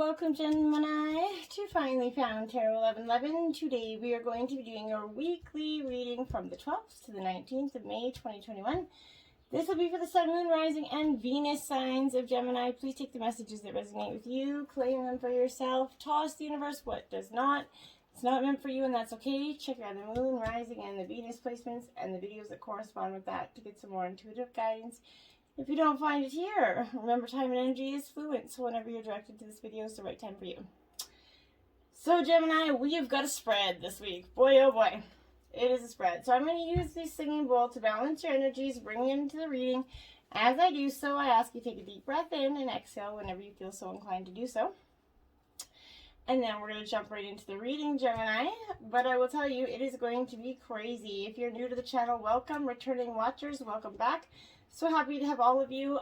Welcome, Gemini, to Finally Found Tarot 1111. Today we are going to be doing our weekly reading from the 12th to the 19th of May 2021. This will be for the Sun, Moon, Rising, and Venus signs of Gemini. Please take the messages that resonate with you, claim them for yourself, toss the universe what does not. It's not meant for you, and that's okay. Check out the Moon, Rising, and the Venus placements and the videos that correspond with that to get some more intuitive guidance. If you don't find it here, remember time and energy is fluent, so whenever you're directed to this video, it's the right time for you. So Gemini, we have got a spread this week. Boy, oh boy, it is a spread. So I'm going to use the singing bowl to balance your energies, bring you into the reading. As I do so, I ask you to take a deep breath in and exhale whenever you feel so inclined to do so. And then we're going to jump right into the reading, Gemini. But I will tell you, it is going to be crazy. If you're new to the channel, welcome. Returning watchers, welcome back. So happy to have all of you.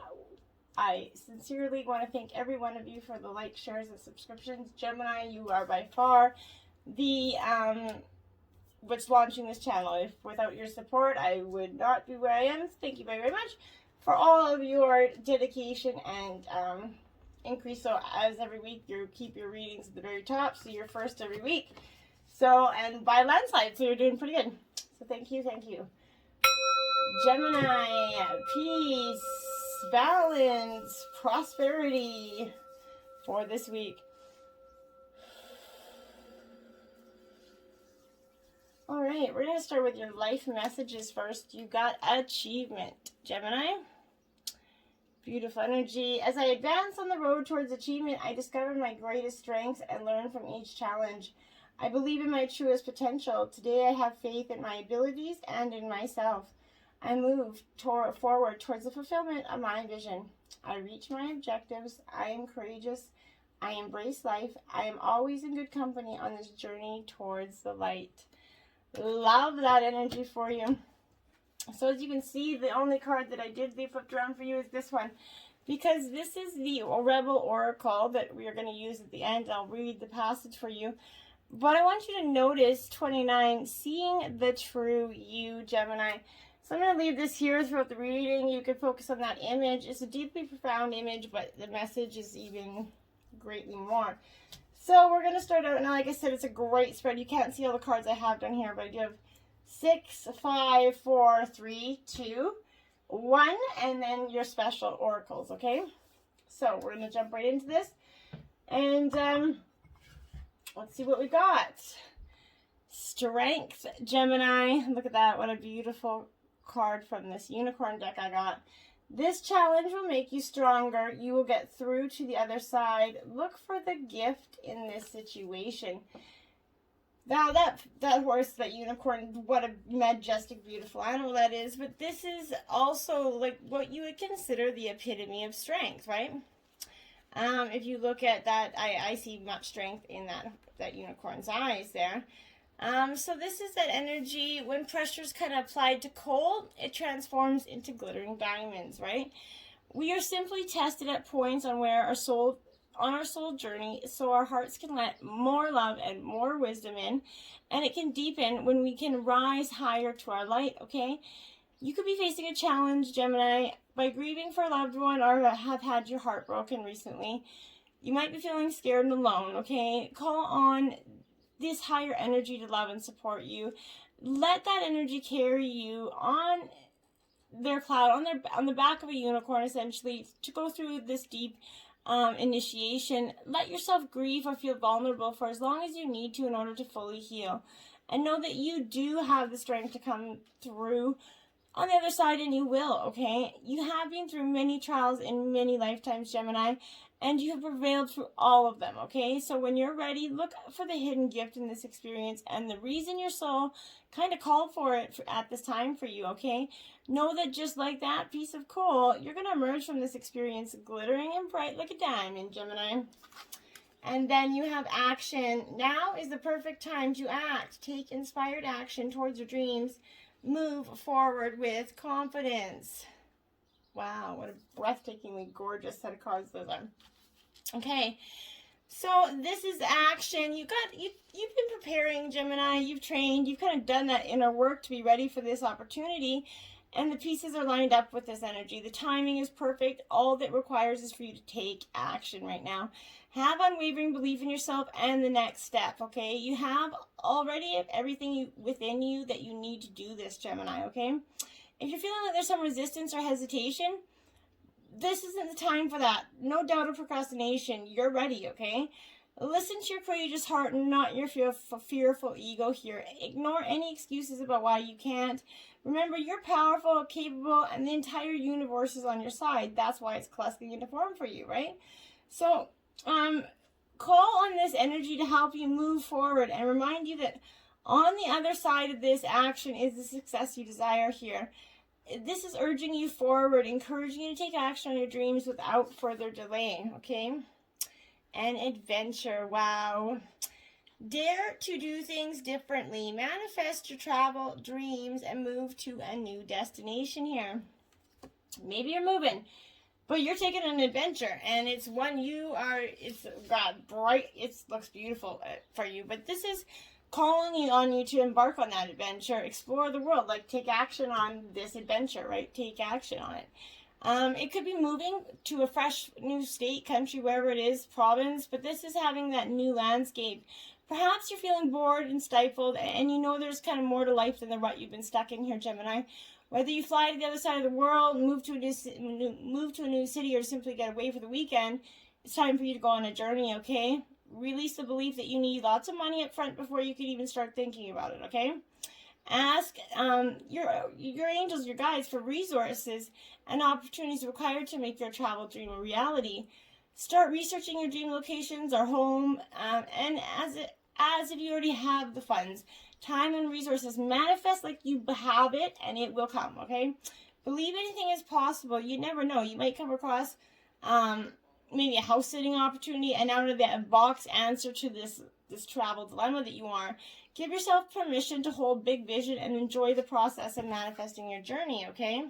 I sincerely want to thank every one of you for the likes, shares, and subscriptions. Gemini, you are by far the what's launching this channel. If without your support, I would not be where I am. Thank you very, very much for all of your dedication and increase. So as every week, you keep your readings at the very top, so you're first every week. So, and by landslide, so you're doing pretty good. So thank you, thank you. Gemini, peace, balance, prosperity for this week. All right, we're going to start with your life messages first. You got achievement, Gemini. Beautiful energy. As I advance on the road towards achievement, I discover my greatest strengths and learn from each challenge. I believe in my truest potential. Today I have faith in my abilities and in myself. I move forward towards the fulfillment of my vision. I reach my objectives. I am courageous. I embrace life. I am always in good company on this journey towards the light. Love that energy for you. So as you can see, the only card that I did leave flipped around for you is this one, because this is the Rebel Oracle that we are going to use at the end. I'll read the passage for you. But I want you to notice 29, seeing the true you, Gemini. So I'm going to leave this here throughout the reading. You can focus on that image. It's a deeply profound image, but the message is even greatly more. So we're going to start out, and like I said, it's a great spread. You can't see all the cards I have down here, but I do have 6, 5, 4, 3, 2, 1, and then your special oracles, okay? So we're going to jump right into this, and let's see what we got. Strength, Gemini. Look at that. What a beautiful card from this unicorn deck I got. This challenge will make you stronger. You will get through to the other side. Look for the gift in this situation. Now that horse, that unicorn, what a majestic, beautiful animal that is. But this is also like what you would consider the epitome of strength, right? If you look at that, I see much strength in that unicorn's eyes there. So this is that energy when pressure is kind of applied to coal, it transforms into glittering diamonds, right? We are simply tested at points on our soul journey, so our hearts can let more love and more wisdom in, and it can deepen when we can rise higher to our light, okay? You could be facing a challenge, Gemini, by grieving for a loved one or have had your heart broken recently. You might be feeling scared and alone, okay? Call on this higher energy to love and support you. Let that energy carry you on their cloud, on the back of a unicorn, essentially, to go through this deep initiation. Let yourself grieve or feel vulnerable for as long as you need to in order to fully heal. And know that you do have the strength to come through on the other side, and you will, okay? You have been through many trials in many lifetimes, Gemini, and you have prevailed through all of them, okay? So when you're ready, look for the hidden gift in this experience and the reason your soul kind of called for it at this time for you, okay? Know that just like that piece of coal, you're going to emerge from this experience glittering and bright like a diamond, Gemini. And then you have action. Now is the perfect time to act. Take inspired action towards your dreams. Move forward with confidence. Wow, what a breathtakingly gorgeous set of cards those are. Okay, so this is action. You've been preparing, Gemini. You've trained. You've kind of done that inner work to be ready for this opportunity. And the pieces are lined up with this energy. The timing is perfect. All that requires is for you to take action right now. Have unwavering belief in yourself and the next step, okay? You have already everything within you that you need to do this, Gemini, okay? If you're feeling like there's some resistance or hesitation, this isn't the time for that. No doubt or procrastination. You're ready, okay? Listen to your courageous heart and not your fearful ego here. Ignore any excuses about why you can't. Remember, you're powerful, capable, and the entire universe is on your side. That's why it's clustering into form for you, right? So, call on this energy to help you move forward and remind you that on the other side of this action is the success you desire here. This is urging you forward, encouraging you to take action on your dreams without further delay, okay? An adventure, wow. Dare to do things differently. Manifest your travel dreams and move to a new destination here. Maybe you're moving, but you're taking an adventure, and it's one it's got bright, it looks beautiful for you, but this is calling on you to embark on that adventure, explore the world, like take action on this adventure, right? Take action on it. It could be moving to a fresh new state, country, wherever it is, province, but this is having that new landscape. Perhaps you're feeling bored and stifled, and you know there's kind of more to life than the rut you've been stuck in here, Gemini. Whether you fly to the other side of the world, move to a new city, or simply get away for the weekend, it's time for you to go on a journey, okay? Release the belief that you need lots of money up front before you can even start thinking about it, okay? Ask your angels, your guides, for resources and opportunities required to make your travel dream a reality. Start researching your dream locations or home, and as if you already have the funds, time, and resources. Manifest like you have it, and it will come, okay? Believe anything is possible. You never know. You might come across maybe a house sitting opportunity, and out of that box answer to this travel dilemma that you are. Give yourself permission to hold big vision and enjoy the process of manifesting your journey, okay?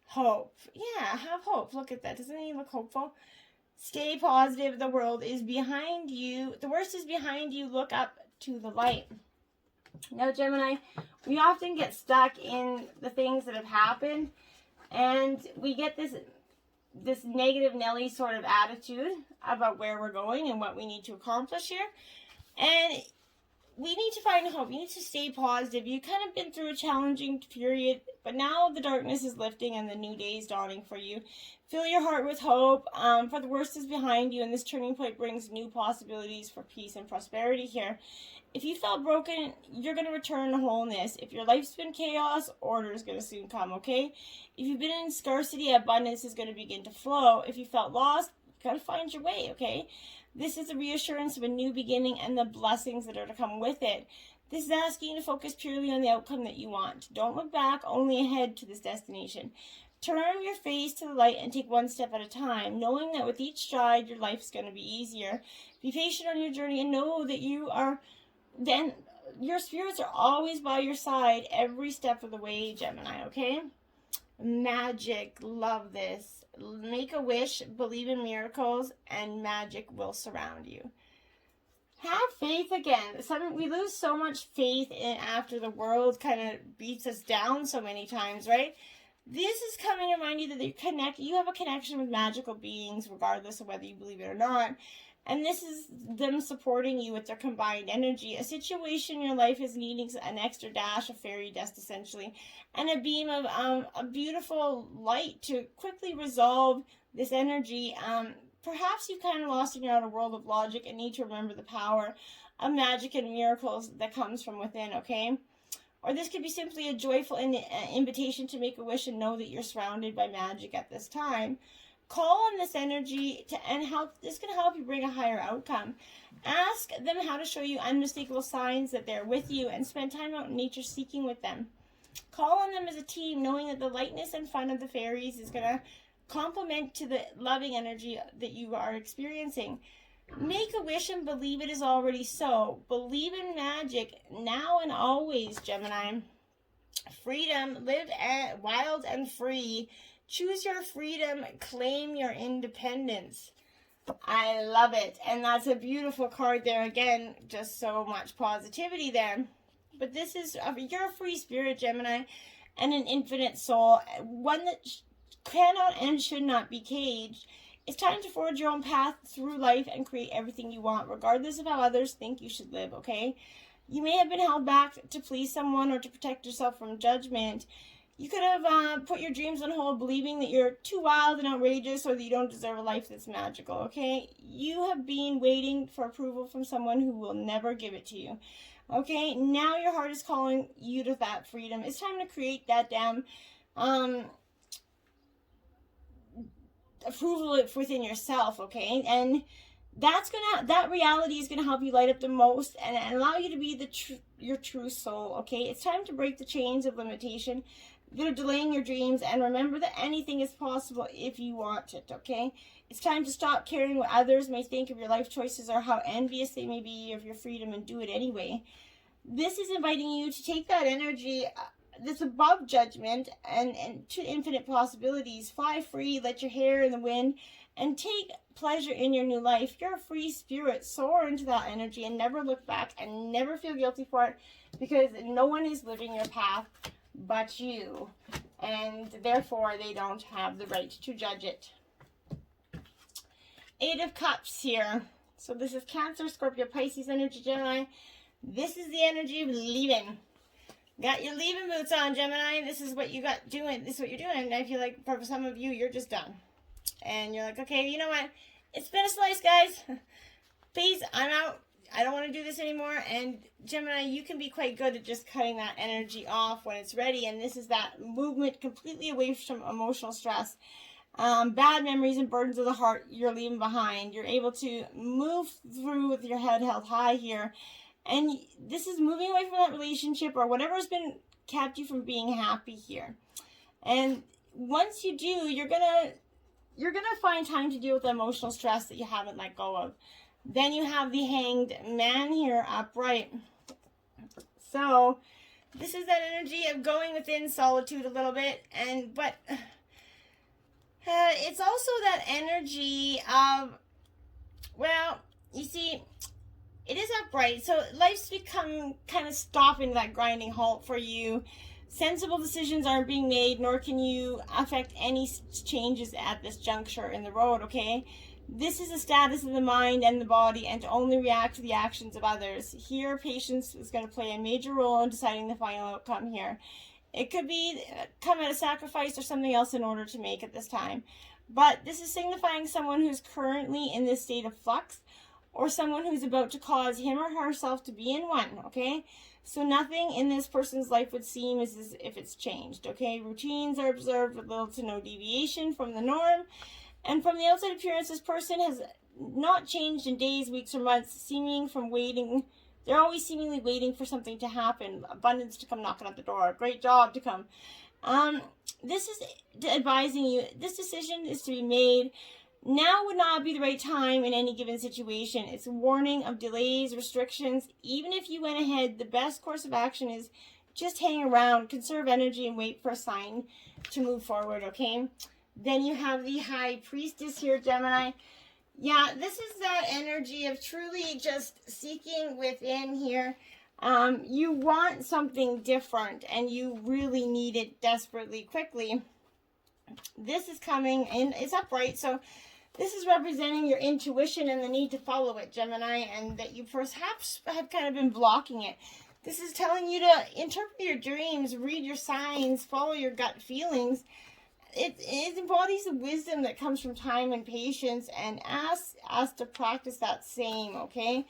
Hope. Yeah, have hope. Look at that. Doesn't he look hopeful? Stay positive. The world is behind you. The worst is behind you. Look up to the light. Now, Gemini, we often get stuck in the things that have happened, and we get this negative Nelly sort of attitude about where we're going and what we need to accomplish here. And we need to find hope. You need to stay positive. You've kind of been through a challenging period, but now the darkness is lifting and the new day is dawning for you. Fill your heart with hope, for the worst is behind you, and this turning point brings new possibilities for peace and prosperity here. If you felt broken, you're going to return to wholeness. If your life's been chaos, order is going to soon come, okay? If you've been in scarcity, abundance is going to begin to flow. If you felt lost, you got to find your way, okay? This is a reassurance of a new beginning and the blessings that are to come with it. This is asking you to focus purely on the outcome that you want. Don't look back, only ahead to this destination. Turn your face to the light and take one step at a time, knowing that with each stride, your life is going to be easier. Be patient on your journey and know that your spirits are always by your side every step of the way, Gemini, okay? Magic, love this. Make a wish, believe in miracles, and magic will surround you. Have faith again. We lose so much faith after the world kind of beats us down so many times, right? This is coming to remind you that you have a connection with magical beings, regardless of whether you believe it or not. And this is them supporting you with their combined energy. A situation in your life is needing an extra dash of fairy dust, essentially, and a beam of a beautiful light to quickly resolve this energy. Perhaps you've kind of lost in your outer world of logic and need to remember the power of magic and miracles that comes from within, okay? Or this could be simply a joyful invitation to make a wish and know that you're surrounded by magic at this time. Call on this energy this can help you bring a higher outcome. Ask them how to show you unmistakable signs that they're with you, and spend time out in nature seeking with them. Call on them as a team, knowing that the lightness and fun of the fairies is going to complement to the loving energy that you are experiencing. Make a wish and believe it is already so. Believe in magic now and always, Gemini. Freedom, live wild and free. Choose your freedom, claim your independence. I love it. And that's a beautiful card there. Again, just so much positivity there. But this is, you're a free spirit, Gemini. and an infinite soul, one that cannot and should not be caged. It's time to forge your own path through life and create everything you want, regardless of how others think you should live, okay? You may have been held back to please someone or to protect yourself from judgment. You could have put your dreams on hold, believing that you're too wild and outrageous or that you don't deserve a life that's magical, okay? You have been waiting for approval from someone who will never give it to you, okay? Now your heart is calling you to that freedom. It's time to create that damn approval within yourself, okay? And that reality is gonna help you light up the most and allow you to be your true soul, okay? It's time to break the chains of limitation that are delaying your dreams, and remember that anything is possible if you want it, okay? It's time to stop caring what others may think of your life choices or how envious they may be of your freedom, and do it anyway. This is inviting you to take that energy that's above judgment and to infinite possibilities. Fly free, let your hair in the wind, and take pleasure in your new life. You're a free spirit. Soar into that energy and never look back and never feel guilty for it, because no one is living your path but you, and therefore they don't have the right to judge it. 8 of Cups here. So this is Cancer, Scorpio, Pisces energy, Gemini. This is the energy of leaving. Got your leaving boots on, Gemini. This is what you got doing. This is what you're doing. And I feel like for some of you, you're just done. And you're like, okay, you know what? It's been a slice, guys. Peace. I'm out. I don't want to do this anymore. And Gemini, you can be quite good at just cutting that energy off when it's ready. And this is that movement completely away from emotional stress. Bad memories and burdens of the heart you're leaving behind. You're able to move through with your head held high here. And this is moving away from that relationship or whatever has been kept you from being happy here. And once you do, you're gonna find time to deal with the emotional stress that you haven't let go of. Then you have the Hanged Man here upright. So this is that energy of going within solitude a little bit, but it's also that energy of, well, you see, it is upright, so life's become kind of stopping that grinding halt for you. Sensible decisions aren't being made, nor can you affect any changes at this juncture in the road, okay? This is a status of the mind and the body, and to only react to the actions of others. Here, patience is going to play a major role in deciding the final outcome here. It could be come at a sacrifice or something else in order to make it this time. But this is signifying someone who's currently in this state of flux, or someone who's about to cause him or herself to be in one, okay? So nothing in this person's life would seem as if it's changed, okay? Routines are observed with little to no deviation from the norm. And from the outside appearance, this person has not changed in days, weeks, or months, they're always seemingly waiting for something to happen, abundance to come knocking at the door, a great job to come. This is advising you, this decision is to be made. Now would not be the right time in any given situation. It's a warning of delays, restrictions. Even if you went ahead, the best course of action is just hang around, conserve energy, and wait for a sign to move forward, okay? Then you have the High Priestess here, Gemini. Yeah, this is that energy of truly just seeking within here. You want something different, and you really need it desperately, quickly. This is coming in, it's upright, so this is representing your intuition and the need to follow it, Gemini, and that you perhaps have kind of been blocking it. This is telling you to interpret your dreams, read your signs, follow your gut feelings. It embodies the wisdom that comes from time and patience, and asks us to practice that same, okay?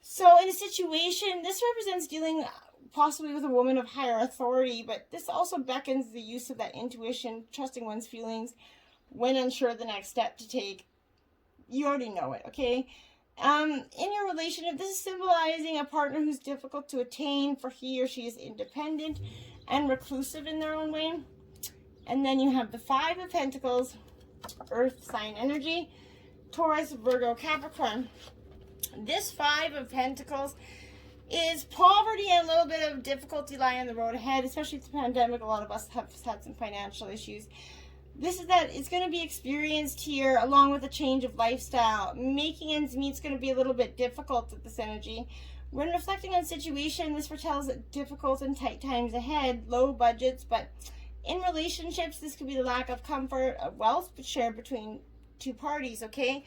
So in a situation, this represents dealing possibly with a woman of higher authority, but this also beckons the use of that intuition, trusting one's feelings when unsure of the next step to take. You already know it, okay? In your relationship, this is symbolizing a partner who's difficult to attain, for he or she is independent and reclusive in their own way. And then you have the 5 of Pentacles, Earth sign energy, Taurus, Virgo, Capricorn. This 5 of Pentacles is poverty and a little bit of difficulty lying on the road ahead, especially with the pandemic. A lot of us have had some financial issues. This is that it's going to be experienced here along with a change of lifestyle. Making ends meet is going to be a little bit difficult with this energy. When reflecting on situation, this foretells difficult and tight times ahead, low budgets, but in relationships, this could be the lack of comfort, of wealth shared between two parties, okay?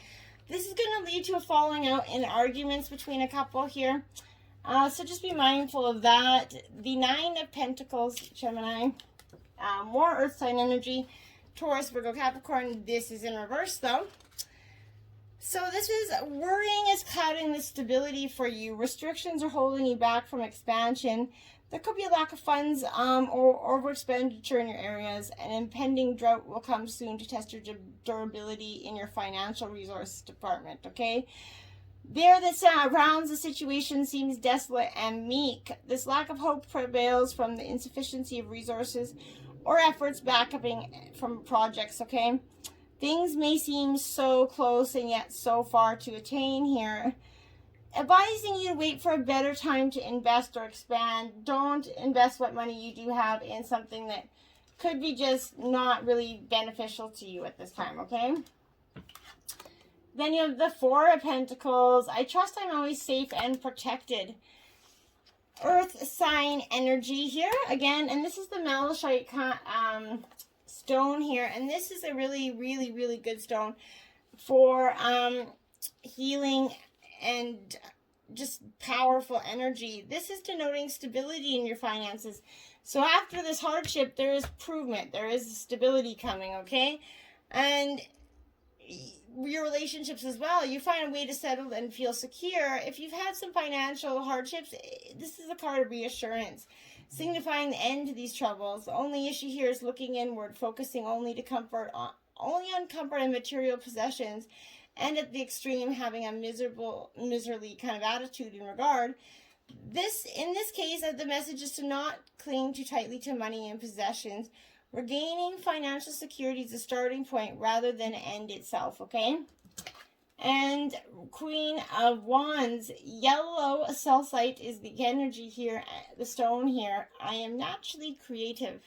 This is going to lead to a falling out in arguments between a couple here. So just be mindful of that. The Nine of Pentacles, Gemini, more earth sign energy, Taurus, Virgo, Capricorn. This is in reverse though. So this is worrying is clouding the stability for you. Restrictions are holding you back from expansion. There could be a lack of funds or over expenditure in your areas. An impending drought will come soon to test your durability in your financial resource department, okay? There, this surrounds the situation seems desolate and meek. This lack of hope prevails from the insufficiency of resources or efforts backupping from projects, okay? Things may seem so close and yet so far to attain here. Advising you to wait for a better time to invest or expand. Don't invest what money you do have in something that could be just not really beneficial to you at this time, okay? Then you have the Four of Pentacles. I trust I'm always safe and protected. Earth sign energy here again, and this is the malachite stone here, and this is a really, really, really good stone for healing and just powerful energy. This is denoting stability in your finances. So after this hardship, there is improvement. There is stability coming, okay? And your relationships as well. You find a way to settle and feel secure. If you've had some financial hardships, this is a card of reassurance, signifying the end to these troubles. The only issue here is looking inward, focusing only on comfort and material possessions, and at the extreme, having a miserly kind of attitude in regard. In this case, the message is to not cling too tightly to money and possessions. Regaining financial security is a starting point rather than an end itself, okay? And Queen of Wands, yellow calcite is the energy here, the stone here. I am naturally creative.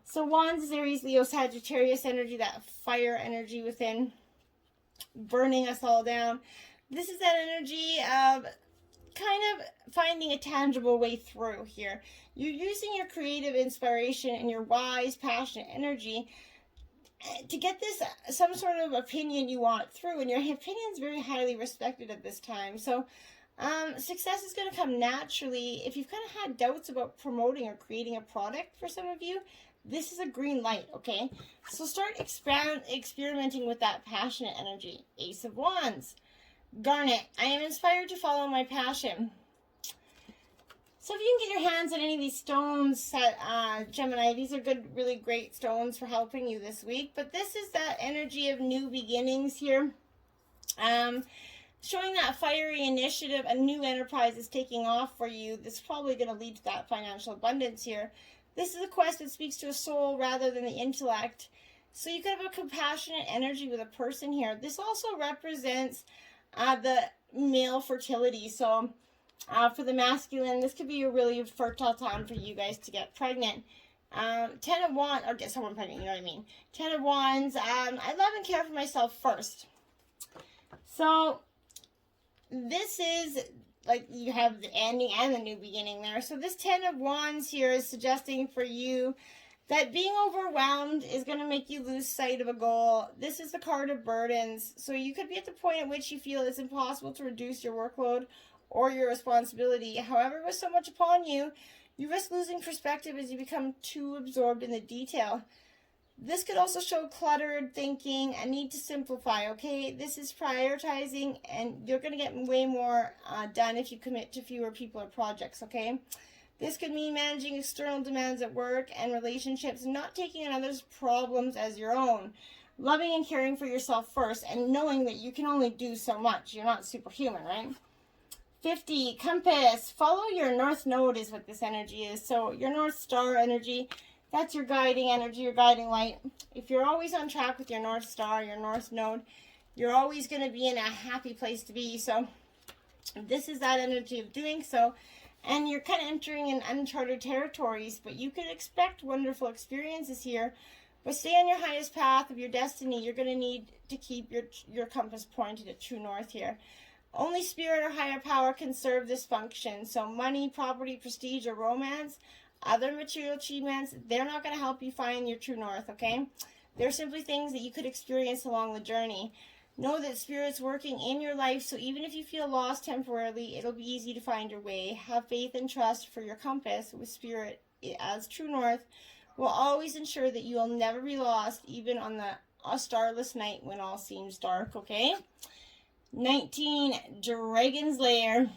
So Wands is Aries, Leo, Sagittarius energy, that fire energy within, burning us all down. This is that energy of kind of finding a tangible way through here. You're using your creative inspiration and your wise, passionate energy to get this some sort of opinion you want through, and your opinion is very highly respected at this time. So success is going to come naturally. If you've kind of had doubts about promoting or creating a product for some of you, this is a green light, okay? So start experimenting with that passionate energy. Ace of Wands. Garnet, I am inspired to follow my passion. So if you can get your hands on any of these stones, Gemini, these are good, really great stones for helping you this week. But this is that energy of new beginnings here. Showing that fiery initiative, a new enterprise is taking off for you. This is probably going to lead to that financial abundance here. This is a quest that speaks to a soul rather than the intellect. So you could have a compassionate energy with a person here. This also represents the male fertility. So for the masculine, this could be a really fertile time for you guys to get pregnant. 10 of Wands, or get someone pregnant, you know what I mean. 10 of Wands, I love and care for myself first. So this is like you have the ending and the new beginning there. So this 10 of Wands here is suggesting for you that being overwhelmed is going to make you lose sight of a goal. This is the card of burdens. So you could be at the point at which you feel it's impossible to reduce your workload or your responsibility. However, with so much upon you, you risk losing perspective as you become too absorbed in the detail. This could also show cluttered thinking, a need to simplify, okay? This is prioritizing, and you're going to get way more done if you commit to fewer people or projects, okay? This could mean managing external demands at work and relationships, not taking on others' problems as your own. Loving and caring for yourself first, and knowing that you can only do so much. You're not superhuman, right? 50, compass. Follow your north node is what this energy is. So your north star energy, that's your guiding energy, your guiding light. If you're always on track with your north star, your north node, you're always going to be in a happy place to be. So this is that energy of doing so. And you're kind of entering in uncharted territories, but you can expect wonderful experiences here. But stay on your highest path of your destiny. You're going to need to keep your compass pointed at true north here. Only spirit or higher power can serve this function. So money, property, prestige, or romance, other material achievements, they're not going to help you find your true north, okay? They're simply things that you could experience along the journey. Know that Spirit's working in your life, so even if you feel lost temporarily, it'll be easy to find your way. Have faith and trust for your compass with Spirit as true north will always ensure that you will never be lost, even on a starless night when all seems dark, okay? 19, Dragon's Lair.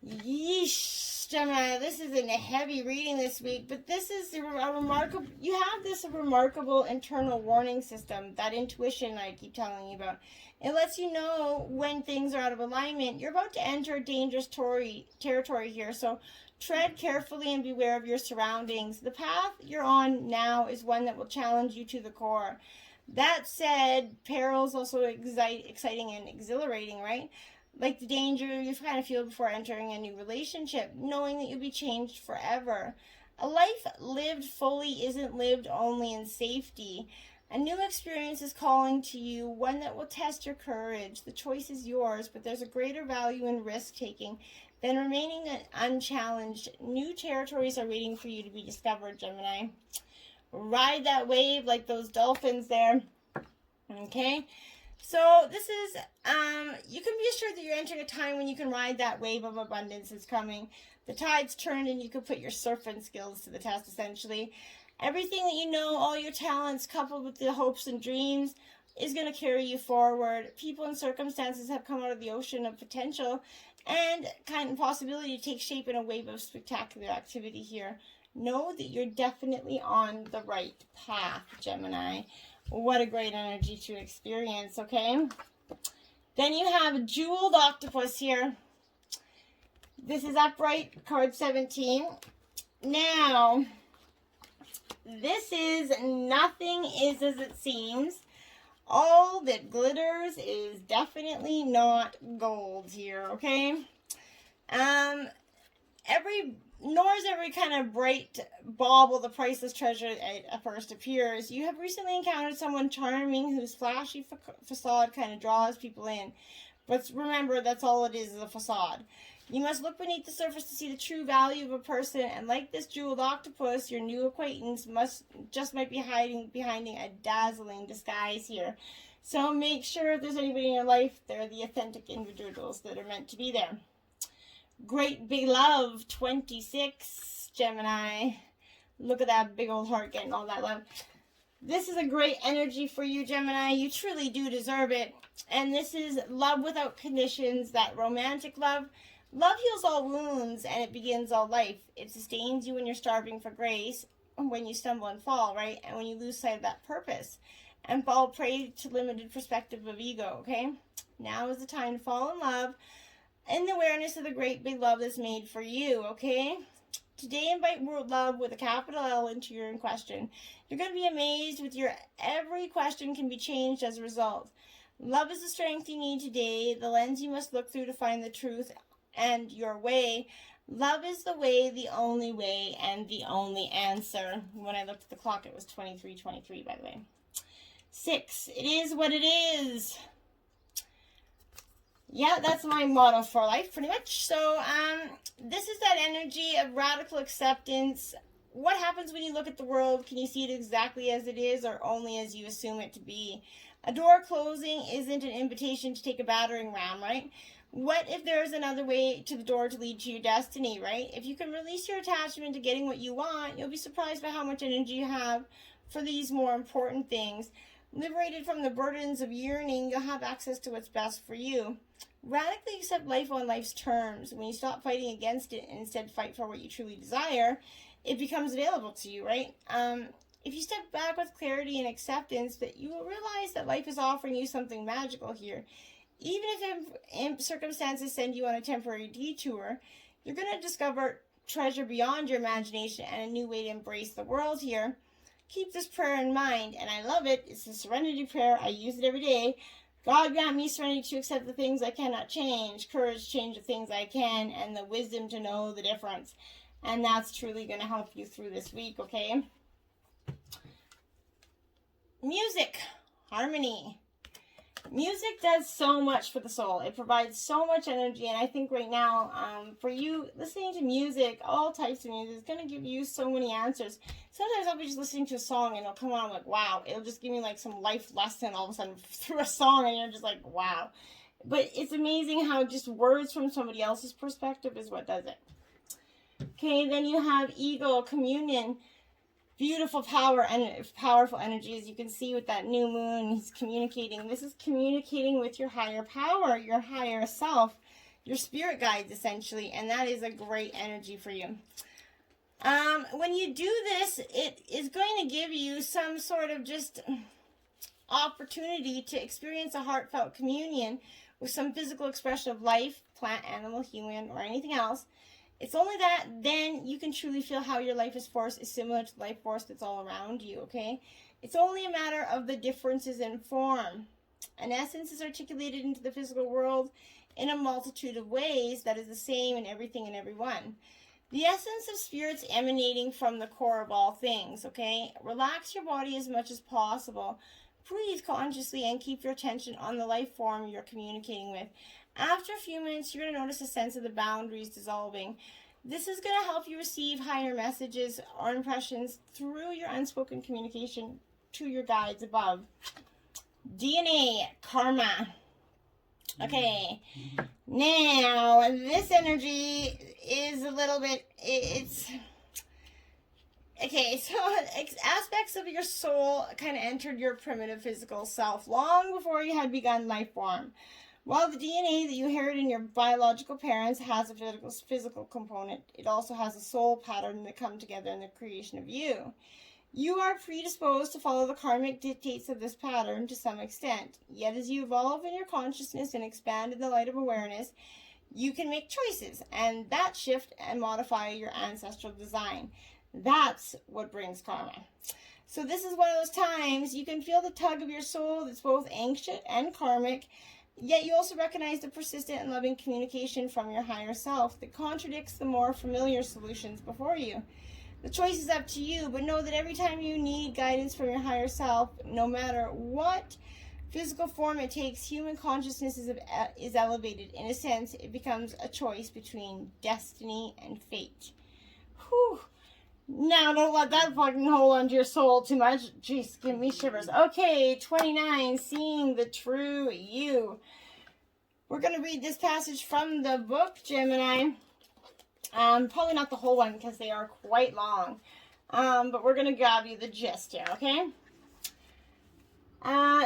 Yeesh, Gemini, this is a heavy reading this week, but this is a remarkable, you have this remarkable internal warning system, that intuition I keep telling you about. It lets you know when things are out of alignment. You're about to enter dangerous territory here, so tread carefully and beware of your surroundings. The path you're on now is one that will challenge you to the core. That said, peril is also exciting and exhilarating, right? Like the danger you kind of feel before entering a new relationship, knowing that you'll be changed forever. A life lived fully isn't lived only in safety. A new experience is calling to you, one that will test your courage. The choice is yours, but there's a greater value in risk-taking than remaining unchallenged. New territories are waiting for you to be discovered, Gemini. Ride that wave like those dolphins there. Okay? So this is, you can be assured that you're entering a time when you can ride that wave of abundance that's coming. The tide's turned and you can put your surfing skills to the test, essentially. Everything that you know, all your talents, coupled with the hopes and dreams, is going to carry you forward. People and circumstances have come out of the ocean of potential and kind of possibility to take shape in a wave of spectacular activity here. Know that you're definitely on the right path, Gemini. What a great energy to experience, okay? Then you have Jeweled Octopus here. This is upright, card 17. Now, this is Nothing Is As It Seems. All that glitters is definitely not gold here, okay? Nor is every kind of bright bauble the priceless treasure at first appears. You have recently encountered someone charming whose flashy facade kind of draws people in. But remember, that's all it is a facade. You must look beneath the surface to see the true value of a person, and like this jeweled octopus, your new acquaintance might be hiding behind a dazzling disguise here. So make sure if there's anybody in your life, they're the authentic individuals that are meant to be there. Great Big Love, 26, Gemini. Look at that big old heart getting all that love. This is a great energy for you, Gemini. You truly do deserve it. And this is love without conditions, that romantic love. Love heals all wounds and it begins all life. It sustains you when you're starving for grace, when you stumble and fall, right? And when you lose sight of that purpose and fall prey to limited perspective of ego, okay? Now is the time to fall in love in the awareness of the great big love that's made for you, okay? Today, invite world love with a capital L into your question. You're going to be amazed with every question can be changed as a result. Love is the strength you need today, the lens you must look through to find the truth and your way. Love is the way, and the only answer. When I looked at the clock, it was 23:23, by the way. 6, it is what it is. Yeah, that's my motto for life, pretty much. So, this is that energy of radical acceptance. What happens when you look at the world? Can you see it exactly as it is or only as you assume it to be? A door closing isn't an invitation to take a battering ram, right? What if there's another way to the door to lead to your destiny, right? If you can release your attachment to getting what you want, you'll be surprised by how much energy you have for these more important things. Liberated from the burdens of yearning, you'll have access to what's best for you. Radically accept life on life's terms. When you stop fighting against it and instead fight for what you truly desire, it becomes available to you, right? If you step back with clarity and acceptance, that you will realize that life is offering you something magical here. Even if circumstances send you on a temporary detour, you're going to discover treasure beyond your imagination and a new way to embrace the world here. Keep this prayer in mind, and I love it. It's a serenity prayer. I use it every day. God grant me serenity to accept the things I cannot change, courage to change the things I can, and the wisdom to know the difference. And that's truly going to help you through this week, okay? Music, harmony. Music does so much for the soul. It provides so much energy, and I think right now, for you, listening to music, all types of music, is going to give you so many answers. Sometimes I'll be just listening to a song, and it'll come on, I'm like, wow. It'll just give me, like, some life lesson all of a sudden through a song, and you're just like, wow. But it's amazing how just words from somebody else's perspective is what does it. Okay, then you have Eagle, Communion. Beautiful power and powerful energy, as you can see with that new moon. He's communicating. This is communicating with your higher power, your higher self, your spirit guides, essentially, and that is a great energy for you. When you do this, it is going to give you some sort of just opportunity to experience a heartfelt communion with some physical expression of life, plant, animal, human, or anything else. It's only that then you can truly feel how your life force is similar to the life force that's all around you, okay? It's only a matter of the differences in form. An essence is articulated into the physical world in a multitude of ways that is the same in everything and everyone. The essence of spirits emanating from the core of all things, okay? Relax your body as much as possible. Breathe consciously and keep your attention on the life form you're communicating with. After a few minutes, you're going to notice a sense of the boundaries dissolving. This is going to help you receive higher messages or impressions through your unspoken communication to your guides above. DNA, karma. Okay, now this energy is a little bit, okay, so aspects of your soul kind of entered your primitive physical self long before you had begun life form. While the DNA that you inherit in your biological parents has a physical component, it also has a soul pattern that come together in the creation of you. You are predisposed to follow the karmic dictates of this pattern to some extent. Yet as you evolve in your consciousness and expand in the light of awareness, you can make choices, and that shift and modify your ancestral design. That's what brings karma. So this is one of those times you can feel the tug of your soul that's both ancient and karmic, yet you also recognize the persistent and loving communication from your higher self that contradicts the more familiar solutions before you. The choice is up to you, but know that every time you need guidance from your higher self, no matter what physical form it takes, human consciousness is elevated. In a sense, it becomes a choice between destiny and fate. Whew. Now, don't let that fucking hold onto your soul too much. Jeez, give me shivers. Okay, 29, seeing the true you. We're going to read this passage from the book, Gemini. Probably not the whole one because they are quite long. But we're going to grab you the gist here, okay?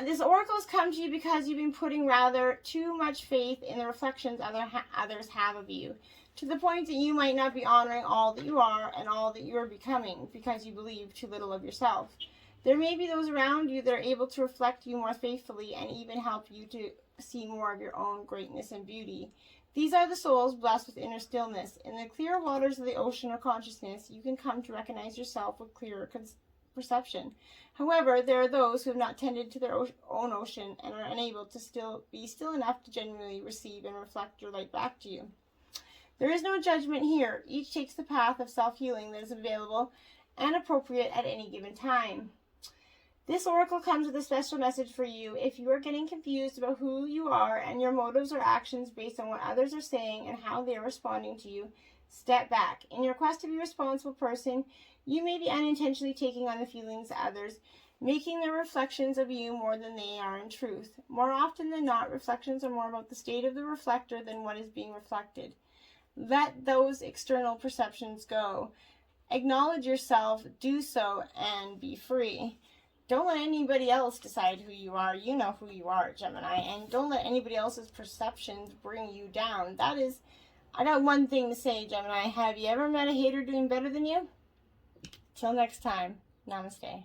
This oracle has come to you because you've been putting rather too much faith in the reflections others have of you, to the point that you might not be honoring all that you are and all that you are becoming because you believe too little of yourself. There may be those around you that are able to reflect you more faithfully and even help you to see more of your own greatness and beauty. These are the souls blessed with inner stillness. In the clear waters of the ocean or consciousness, you can come to recognize yourself with clearer perception. However, there are those who have not tended to their own ocean and are unable to be still enough to genuinely receive and reflect your light back to you. There is no judgment here. Each takes the path of self-healing that is available and appropriate at any given time. This oracle comes with a special message for you. If you are getting confused about who you are and your motives or actions based on what others are saying and how they are responding to you, step back. In your quest to be a responsible person, you may be unintentionally taking on the feelings of others, making their reflections of you more than they are in truth. More often than not, reflections are more about the state of the reflector than what is being reflected. Let those external perceptions go. Acknowledge yourself, do so, and be free. Don't let anybody else decide who you are. You know who you are, Gemini, and don't let anybody else's perceptions bring you down. I got one thing to say, Gemini. Have you ever met a hater doing better than you? Till next time, namaste.